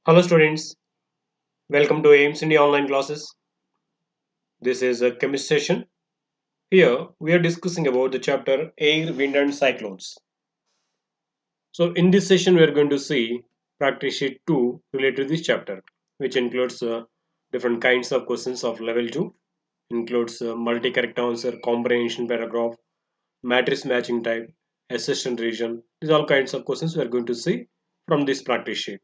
Hello students, welcome to aimstoday online classes. This is a chemistry session. Here we are discussing about the chapter air, wind and cyclones. So in this session we are going to see practice sheet 2 related to this chapter, which includes different kinds of questions of level 2, includes multi-character answer, comprehension paragraph, matrix matching type, assessment region. These all kinds of questions we are going to see from this practice sheet.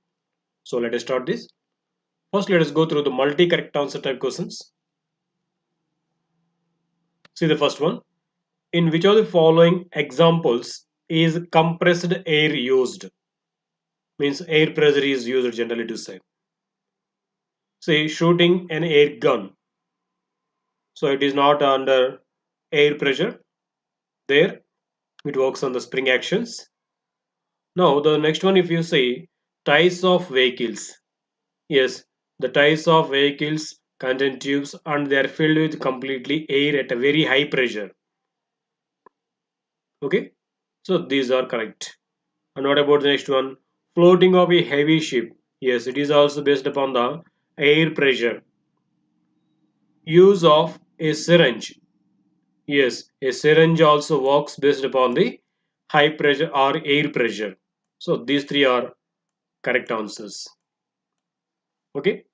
So let us start this. First let us go through the multi-character answer type questions. See the first one. In which of the following examples is compressed air used? Means air pressure is used generally to say. Say shooting an air gun. So it is not under air pressure. There it works on the spring actions. Now the next one, if you say tires of vehicles. Yes, the tires of vehicles contain tubes and they are filled with completely air at a very high pressure. Okay, so these are correct. And what about the next one? Floating of a heavy ship. Yes, it is also based upon the air pressure. Use of a syringe. Yes, a syringe also works based upon the high pressure or air pressure. So these three are correct answers. Okay,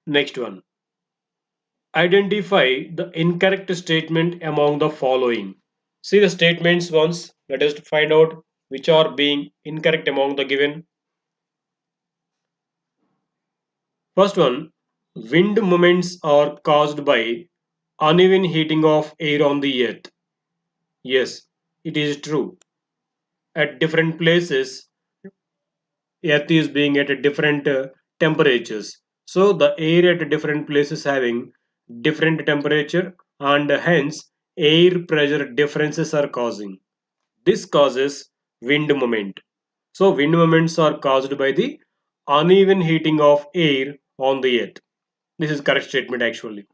next one. Identify the incorrect statement among the following. See the statements once. Let us find out which are being incorrect among the given. First one, wind movements are caused by uneven heating of air on the earth. Yes, it is true. At different places, earth is being at a different temperatures. So the air at different places having different temperature and hence air pressure differences are causing. This causes wind movement. So wind movements are caused by the uneven heating of air on the earth. This is correct statement actually.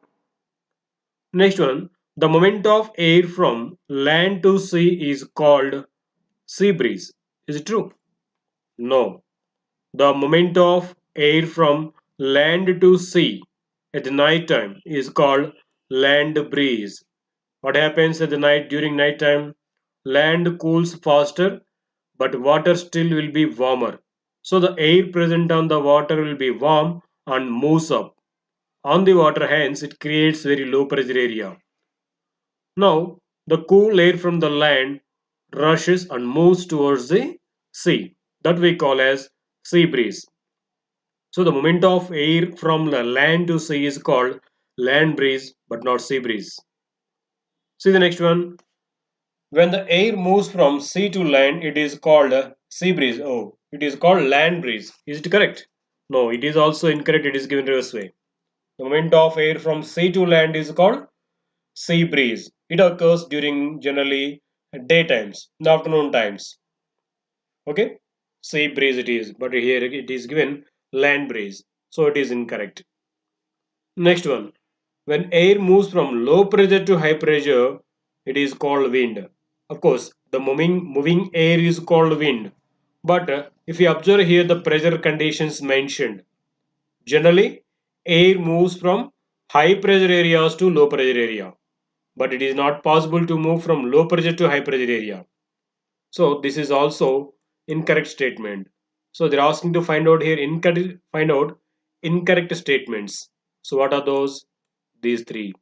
Next one, the movement of air from land to sea is called sea breeze. Is it true? No. The movement of air from land to sea at the night time is called land breeze. What happens at the night during night time? Land cools faster, but water still will be warmer. So the air present on the water will be warm and moves up. On the water, hence it creates very low pressure area. Now, the cool air from the land rushes and moves towards the sea. That we call as sea breeze. So the movement of air from the land to sea is called land breeze but not sea breeze. See the next one. When the air moves from sea to land, it is called sea breeze. Oh, it is called land breeze. Is it correct? No, it is also incorrect. It is given reverse way. The movement of air from sea to land is called sea breeze. It occurs during generally daytimes, in the afternoon times. Okay, sea breeze it is, but here it is given land breeze, so it is incorrect. Next one, when air moves from low pressure to high pressure, it is called wind. Of course, the moving air is called wind, but if you observe here the pressure conditions mentioned, generally air moves from high pressure areas to low pressure area, but it is not possible to move from low pressure to high pressure area. So this is also incorrect statement. So they're asking to find out here incorrect statements. So what are those? These three.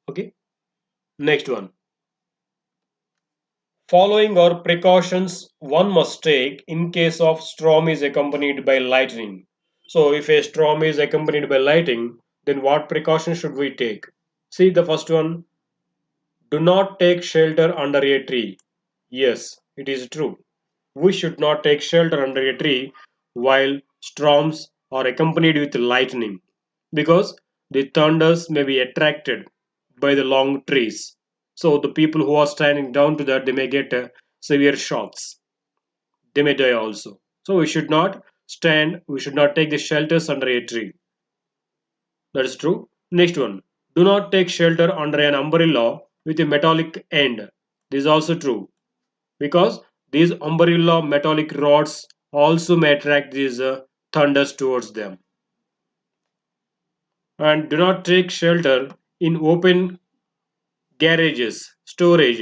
Okay. Next one. Following are precautions one must take in case of storm is accompanied by lightning. So if a storm is accompanied by lightning, then what precautions should we take? See the first one. Do not take shelter under a tree. Yes, it is true. We should not take shelter under a tree while storms are accompanied with lightning because the thunders may be attracted by the long trees. So the people who are standing down to that they may get severe shocks. They may die also. So we should not take the shelters under a tree. That is true. Next one. Do not take shelter under an umbrella with a metallic end. This is also true because these umbrella metallic rods also may attract these thunders towards them. And do not take shelter in open garages, storage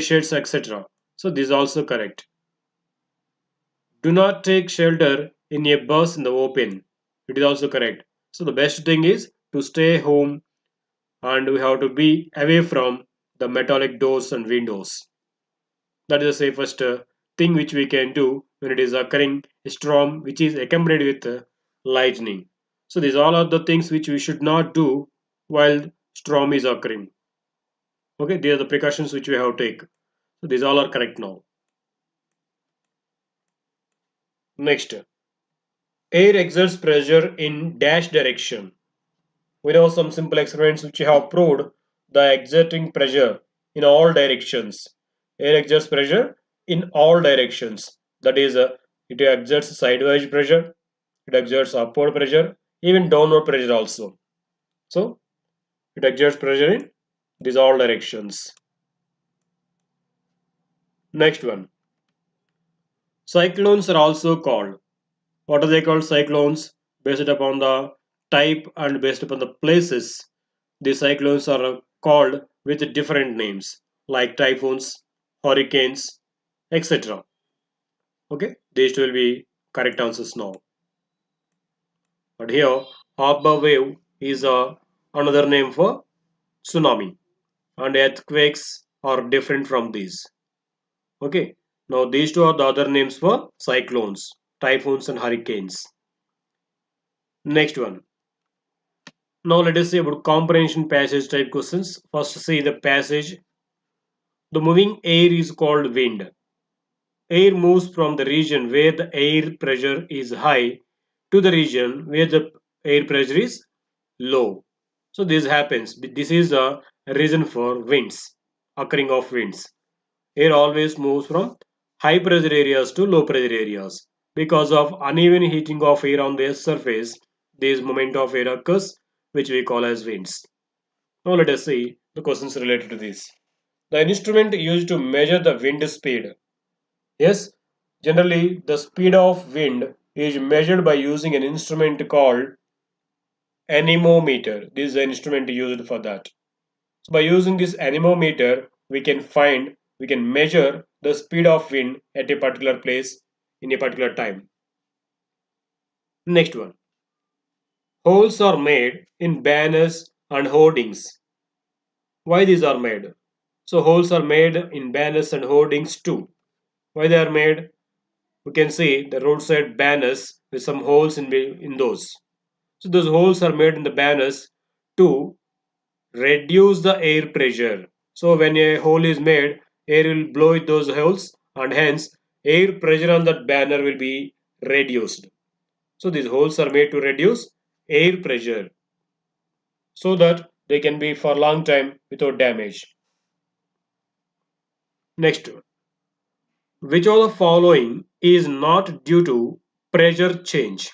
sheds, etc. So this is also correct. Do not take shelter in a bus in the open. It is also correct. So the best thing is to stay home and we have to be away from the metallic doors and windows. That is the safest thing which we can do when it is occurring a storm which is accompanied with lightning. So these all are the things which we should not do while storm is occurring. Okay, these are the precautions which we have to take. So these all are correct now. Next, air exerts pressure in dash direction. We know some simple experiments which have proved the exerting pressure in all directions. Air exerts pressure in all directions. That is, it exerts sideways pressure, it exerts upward pressure, even downward pressure also. So, it exerts pressure in these all directions. Next one. Cyclones are also called. What are they called? Cyclones based upon the type and based upon the places. These cyclones are called with different names like typhoons, hurricanes, etc. Okay, these will be correct answers now. But here, harbor wave is another name for tsunami, and earthquakes are different from these. Okay, now these two are the other names for cyclones, typhoons, and hurricanes. Next one. Now let us see about comprehension passage type questions. First see the passage. The moving air is called wind. Air moves from the region where the air pressure is high to the region where the air pressure is low. So this happens. This is the reason for winds, occurring of winds. Air always moves from high pressure areas to low pressure areas. Because of uneven heating of air on the surface, this movement of air occurs, which we call as winds. Now let us see the questions related to this. The instrument used to measure the wind speed. Yes, generally the speed of wind is measured by using an instrument called anemometer. This is the instrument used for that. So by using this anemometer, we can measure the speed of wind at a particular place in a particular time. Next one. Holes are made in banners and hoardings. Why these are made? So holes are made in banners and hoardings too. Why they are made? We can see the roadside banners with some holes in those. So those holes are made in the banners to reduce the air pressure. So when a hole is made, air will blow in those holes and hence air pressure on that banner will be reduced. So these holes are made to reduce air pressure so that they can be for a long time without damage. Next, which of the following is not due to pressure change?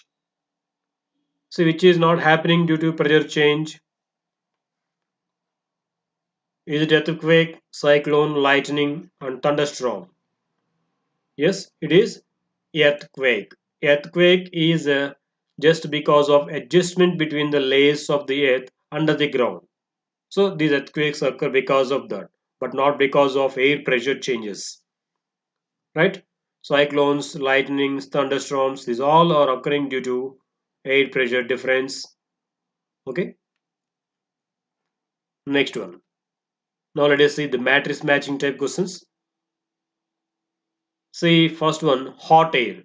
So which is not happening due to pressure change? Is it earthquake, cyclone, lightning, and thunderstorm? Yes, it is earthquake. Earthquake is just because of adjustment between the layers of the earth under the ground. So these earthquakes occur because of that, but not because of air pressure changes. Right? Cyclones, lightnings, thunderstorms, these all are occurring due to air pressure difference. Okay. Next one. Now let us see the matrix matching type questions. See first one, hot air.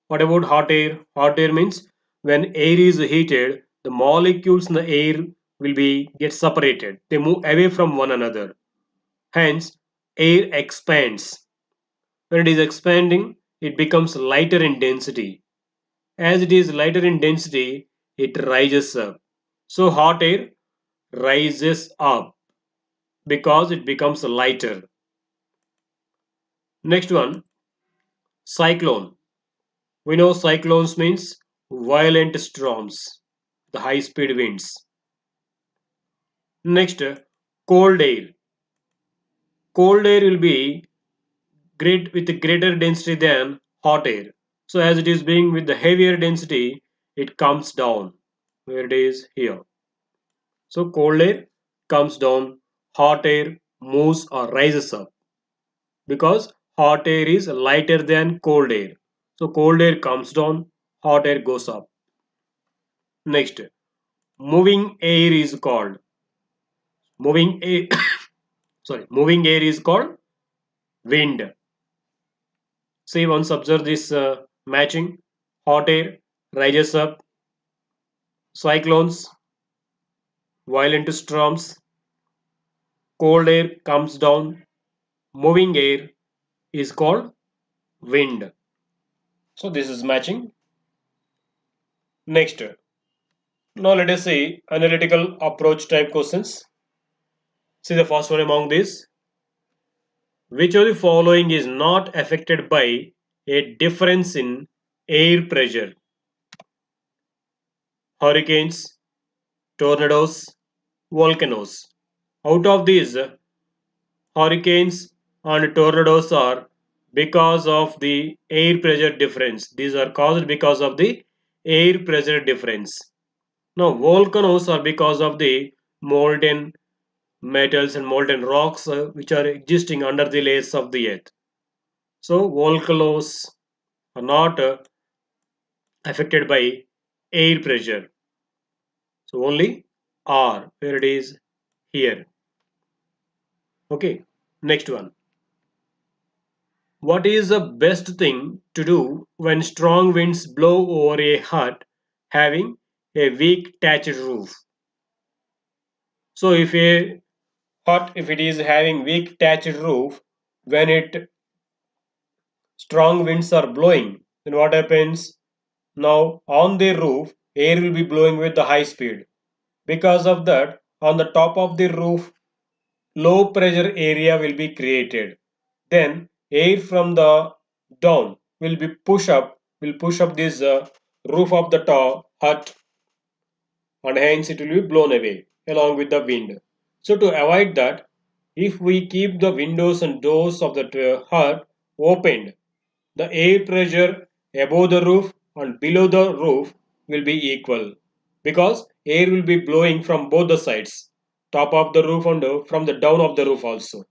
What about hot air? Hot air means when air is heated, the molecules in the air will be get separated. They move away from one another. Hence, air expands. When it is expanding, it becomes lighter in density. As it is lighter in density, it rises up. So hot air rises up because it becomes lighter. Next one, cyclone. We know cyclones means violent storms, the high speed winds. Next, cold air. Cold air will be great with greater density than hot air. So as it is being with the heavier density, it comes down where it is here. So cold air comes down, hot air moves or rises up because hot air is lighter than cold air. So cold air comes down, hot air goes up. Next, moving air is called moving air. Moving air is called wind. See, once observe this matching. Hot air rises up, cyclones, violent storms, cold air comes down, moving air is called wind. So this is matching. Next, now let us see analytical approach type questions. See the first one among these. Which of the following is not affected by a difference in air pressure? Hurricanes, tornadoes, volcanoes. Out of these, hurricanes and tornadoes are because of the air pressure difference. These are caused because of the air pressure difference. Now, volcanoes are because of the molten metals and molten rocks which are existing under the layers of the earth. So, volcanoes are not affected by air pressure. So, only R where it is here. Okay, next one. What is the best thing to do when strong winds blow over a hut having a weak thatched roof? So if a hut, if it is having weak thatched roof, when it strong winds are blowing, then what happens? Now on the roof, air will be blowing with the high speed. Because of that, on the top of the roof, low pressure area will be created. Then air from the down will push up this roof of the top hut, and hence it will be blown away along with the wind. So to avoid that, if we keep the windows and doors of the hut opened, the air pressure above the roof and below the roof will be equal because air will be blowing from both the sides, top of the roof and from the down of the roof also.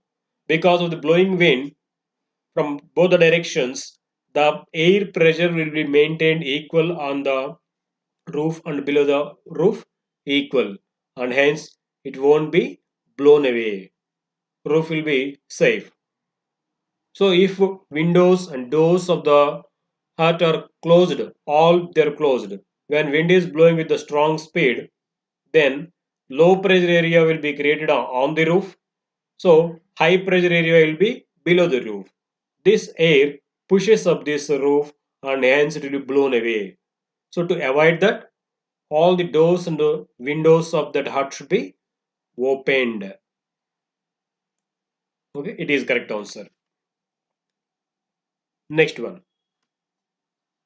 Because of the blowing wind from both the directions, the air pressure will be maintained equal on the roof and below the roof equal, and hence it won't be blown away. Roof will be safe. So if windows and doors of the hut are closed, all they're closed. When wind is blowing with a strong speed, then low pressure area will be created on the roof. So high pressure area will be below the roof. This air pushes up this roof and hence it will be blown away. So to avoid that, all the doors and the windows of that hut should be opened. Okay, it is correct answer. Next one.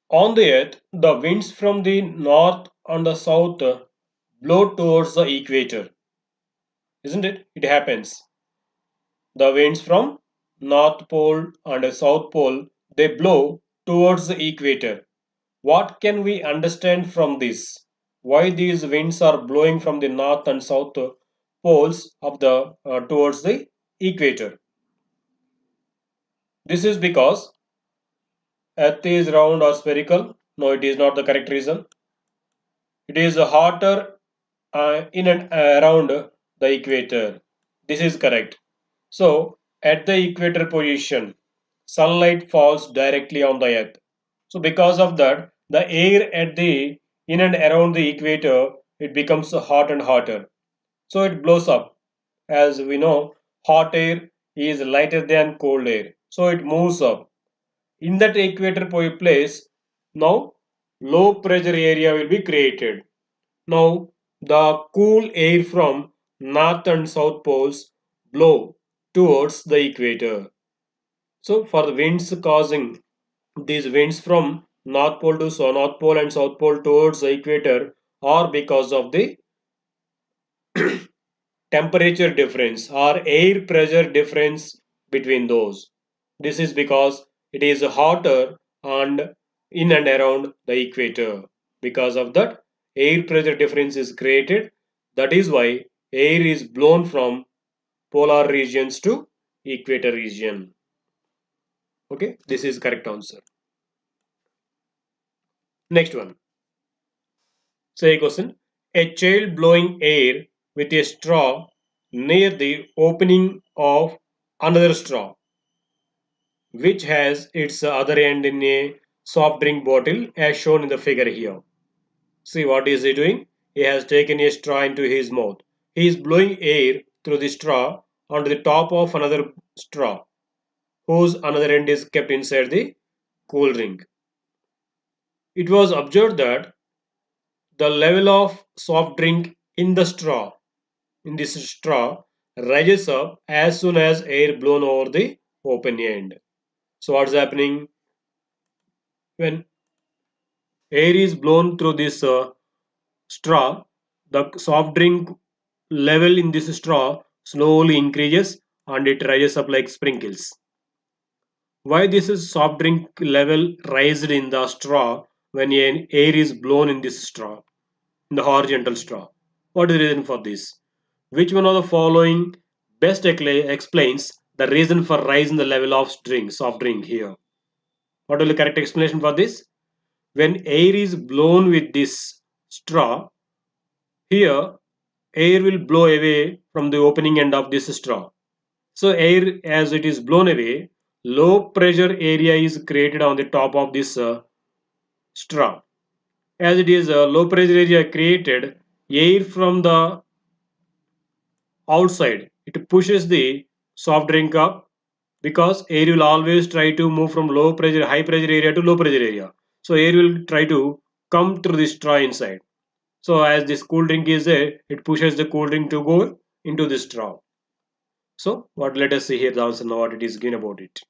On the earth, the winds from the north and the south blow towards the equator. Isn't it? It happens. The winds from north pole and the south pole, they blow towards the equator. What can we understand from this? Why these winds are blowing from the north and south poles of the towards the equator? This is because Earth is round or spherical. No, it is not the correct reason. It is hotter in and around the equator. This is correct. So, at the equator position, sunlight falls directly on the earth. So, because of that, the air at the in and around the equator, it becomes hot and hotter. So, it blows up. As we know, hot air is lighter than cold air. So, it moves up. In that equator place, now low pressure area will be created. Now, the cool air from north and south poles blow towards the equator. So, for the winds causing these winds from north pole to north pole and south pole towards the equator are because of the temperature difference or air pressure difference between those. This is because it is hotter and in and around the equator. Because of that, air pressure difference is created. That is why air is blown from polar regions to equator region. Okay, this is correct answer. Next one. Say a question. A child blowing air with a straw near the opening of another straw, which has its other end in a soft drink bottle as shown in the figure here. See what is he doing? He has taken a straw into his mouth. He is blowing air through the straw onto the top of another straw, whose another end is kept inside the cool drink. It was observed that the level of soft drink in this straw rises up as soon as air blown over the open end. So what's happening when air is blown through this straw? The soft drink level in this straw slowly increases and it rises up like sprinkles. Why this is soft drink level raised in the straw when air is blown in this straw, in the horizontal straw? What is the reason for this? Which one of the following best explains the reason for rise in the level of soft drink here? What will the correct explanation for this? When air is blown with this straw, here air will blow away from the opening end of this straw. So air as it is blown away, low pressure area is created on the top of this straw. As it is a low pressure area created, air from the outside it pushes the soft drink up because air will always try to move from low pressure high pressure area to low pressure area. So air will try to come through the straw inside. So as this cool drink is there, it pushes the cool drink to go into the straw. So what let us see here the answer now what it is given about it.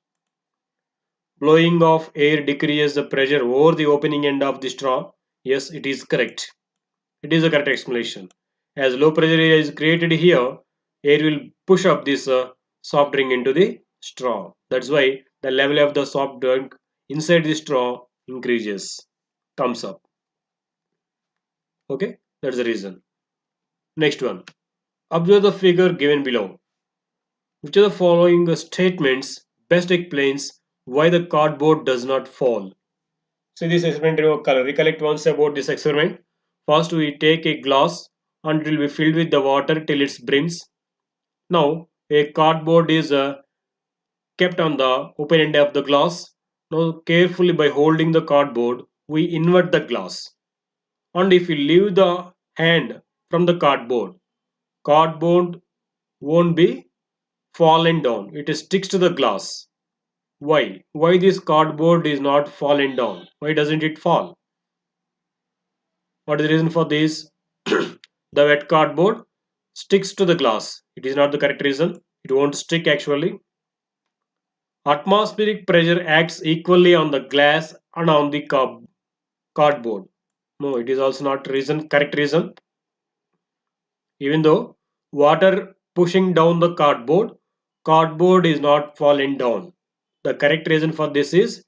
Blowing of air decreases the pressure over the opening end of the straw. Yes, it is correct. It is a correct explanation. As low pressure area is created here, air will push up this soft drink into the straw. That's why the level of the soft drink inside the straw increases, comes up. Okay, that's the reason. Next one. Observe the figure given below. Which of the following statements best explains why the cardboard does not fall? See this experiment recollect once about this experiment. First we take a glass and it will be filled with the water till it brims. Now a cardboard is kept on the open end of the glass. Now carefully by holding the cardboard we invert the glass. And if we leave the hand from the cardboard won't be fallen down. It sticks to the glass. Why? Why this cardboard is not fallen down? Why doesn't it fall? What is the reason for this? The wet cardboard sticks to the glass. It is not the correct reason. It won't stick actually. Atmospheric pressure acts equally on the glass and on the cardboard. No, it is also not reason correct reason. Even though water pushing down the cardboard is not falling down. The correct reason for this is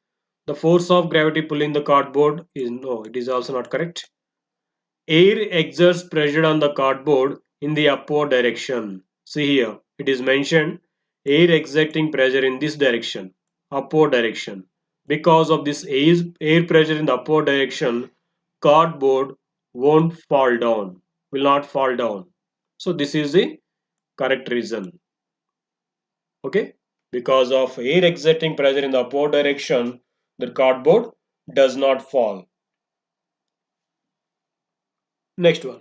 the force of gravity pulling the cardboard is no, it is also not correct. Air exerts pressure on the cardboard in the upward direction. See here, it is mentioned air exerting pressure in this direction, upward direction. Because of this air pressure in the upward direction, cardboard won't fall down, will not fall down. So this is the correct reason. Okay, because of air exerting pressure in the upward direction, the cardboard does not fall. Next one.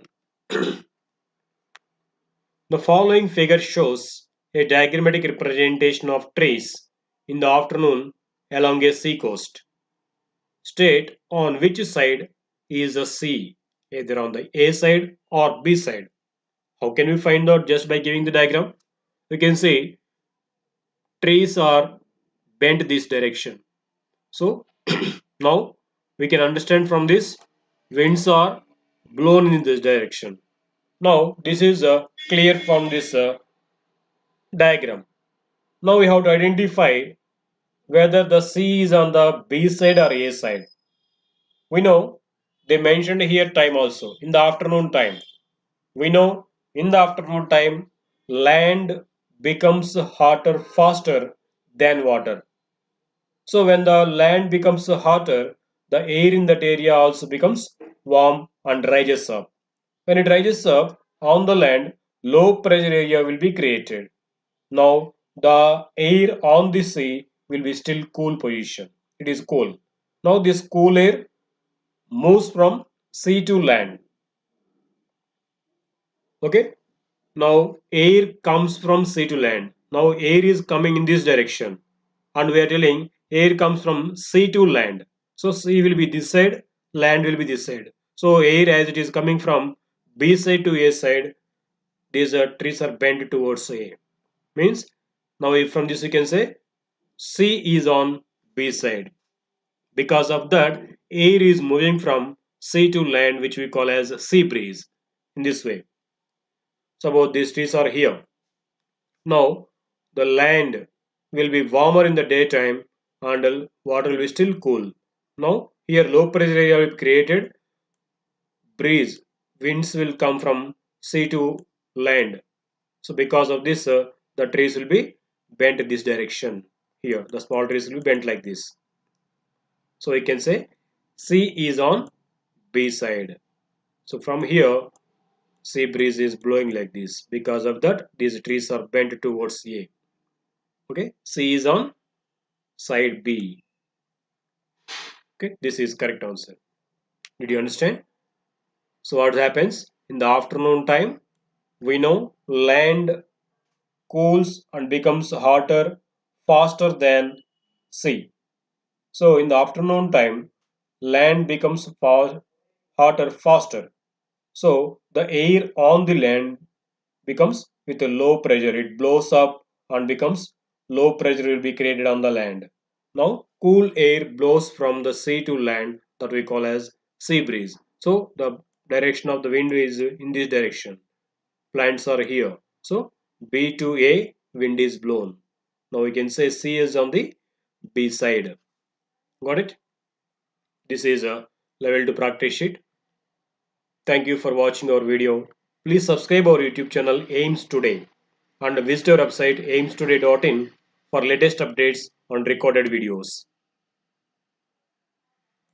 The following figure shows a diagrammatic representation of trees in the afternoon along a sea coast. State on which side is the sea, either on the A side or B side. How can we find out just by giving the diagram? We can say trees are bent this direction. So now we can understand from this winds are blown in this direction. Now this is clear from this diagram. Now we have to identify whether the C is on the B side or A side. We know they mentioned here time also in the afternoon time. We know in the afternoon time land becomes hotter faster than water. So when the land becomes hotter, the air in that area also becomes warm and rises up. When it rises up on the land, low pressure area will be created. Now the air on the sea will be still cool position. It is cool. Now this cool air moves from sea to land. Okay. Now air comes from sea to land. Now air is coming in this direction. And we are telling air comes from sea to land. So sea will be this side, land will be this side. So air as it is coming from B side to A side, these trees are bent towards A. Means now if from this you can say C is on B side. Because of that, air is moving from sea to land, which we call as sea breeze. In this way. Suppose these trees are here. Now the land will be warmer in the daytime and the water will be still cool. Now here low pressure area will be created, breeze, winds will come from sea to land. So because of this, the trees will be bent this direction. Here the small trees will be bent like this. So we can say sea is on B side. So from here sea breeze is blowing like this. Because of that, these trees are bent towards A. Okay, sea is on side B. Okay, this is correct answer. Did you understand? So what happens in the afternoon time? We know land cools and becomes hotter faster than sea. So in the afternoon time, land becomes hotter faster. So the air on the land becomes with a low pressure. It blows up and becomes low pressure will be created on the land. Now cool air blows from the sea to land that we call as sea breeze. So the direction of the wind is in this direction. Plants are here. So B to A wind is blown. Now we can say C is on the B side. Got it? This is a level 2 practice sheet. Thank you for watching our video. Please subscribe our YouTube channel Aims Today and visit our website aimstoday.in for latest updates on recorded videos.